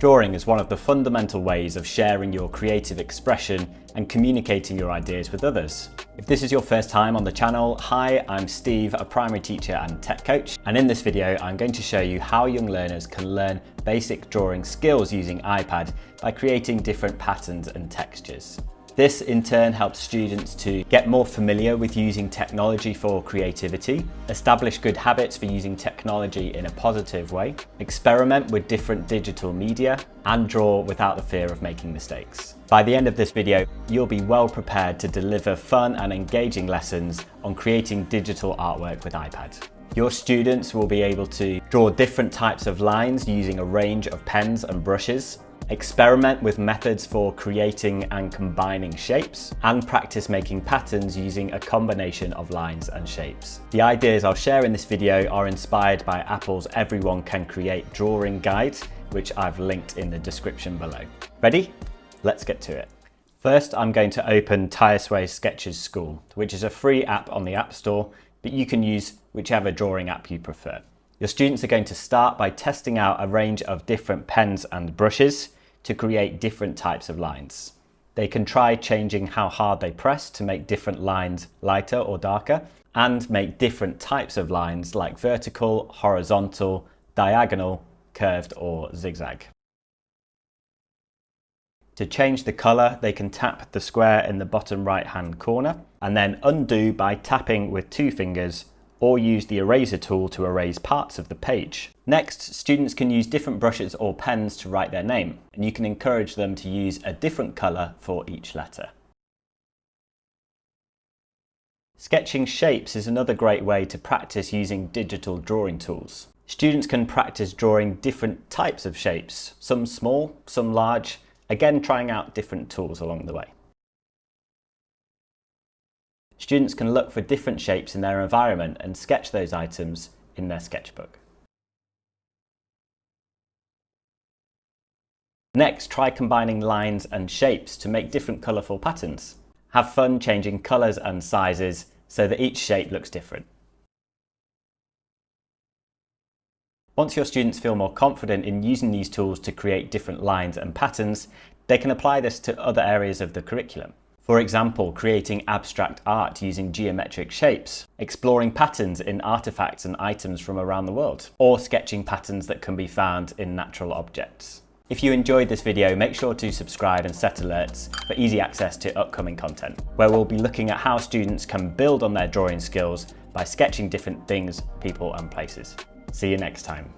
Drawing is one of the fundamental ways of sharing your creative expression and communicating your ideas with others. If this is your first time on the channel, hi, I'm Steve, a primary teacher and tech coach, and in this video I'm going to show you how young learners can learn basic drawing skills using iPad by creating different patterns and textures. This in turn helps students to get more familiar with using technology for creativity, establish good habits for using technology in a positive way, experiment with different digital media, and draw without the fear of making mistakes. By the end of this video, you'll be well prepared to deliver fun and engaging lessons on creating digital artwork with iPad. Your students will be able to draw different types of lines using a range of pens and brushes, experiment with methods for creating and combining shapes, and practice making patterns using a combination of lines and shapes. The ideas I'll share in this video are inspired by Apple's Everyone Can Create drawing guide, which I've linked in the description below. Ready? Let's get to it. First, I'm going to open tayasui Sketches School, which is a free app on the App Store, but you can use whichever drawing app you prefer. Your students are going to start by testing out a range of different pens and brushes to create different types of lines. They can try changing how hard they press to make different lines lighter or darker, and make different types of lines like vertical, horizontal, diagonal, curved, or zigzag. To change the color, they can tap the square in the bottom right-hand corner and then undo by tapping with 2 fingers, or use the eraser tool to erase parts of the page. Next, students can use different brushes or pens to write their name, and you can encourage them to use a different color for each letter. Sketching shapes is another great way to practice using digital drawing tools. Students can practice drawing different types of shapes, some small, some large, again trying out different tools along the way. Students can look for different shapes in their environment and sketch those items in their sketchbook. Next, try combining lines and shapes to make different colourful patterns. Have fun changing colours and sizes so that each shape looks different. Once your students feel more confident in using these tools to create different lines and patterns, they can apply this to other areas of the curriculum. For example, creating abstract art using geometric shapes, exploring patterns in artifacts and items from around the world, or sketching patterns that can be found in natural objects. If you enjoyed this video, make sure to subscribe and set alerts for easy access to upcoming content, where we'll be looking at how students can build on their drawing skills by sketching different things, people, and places. See you next time.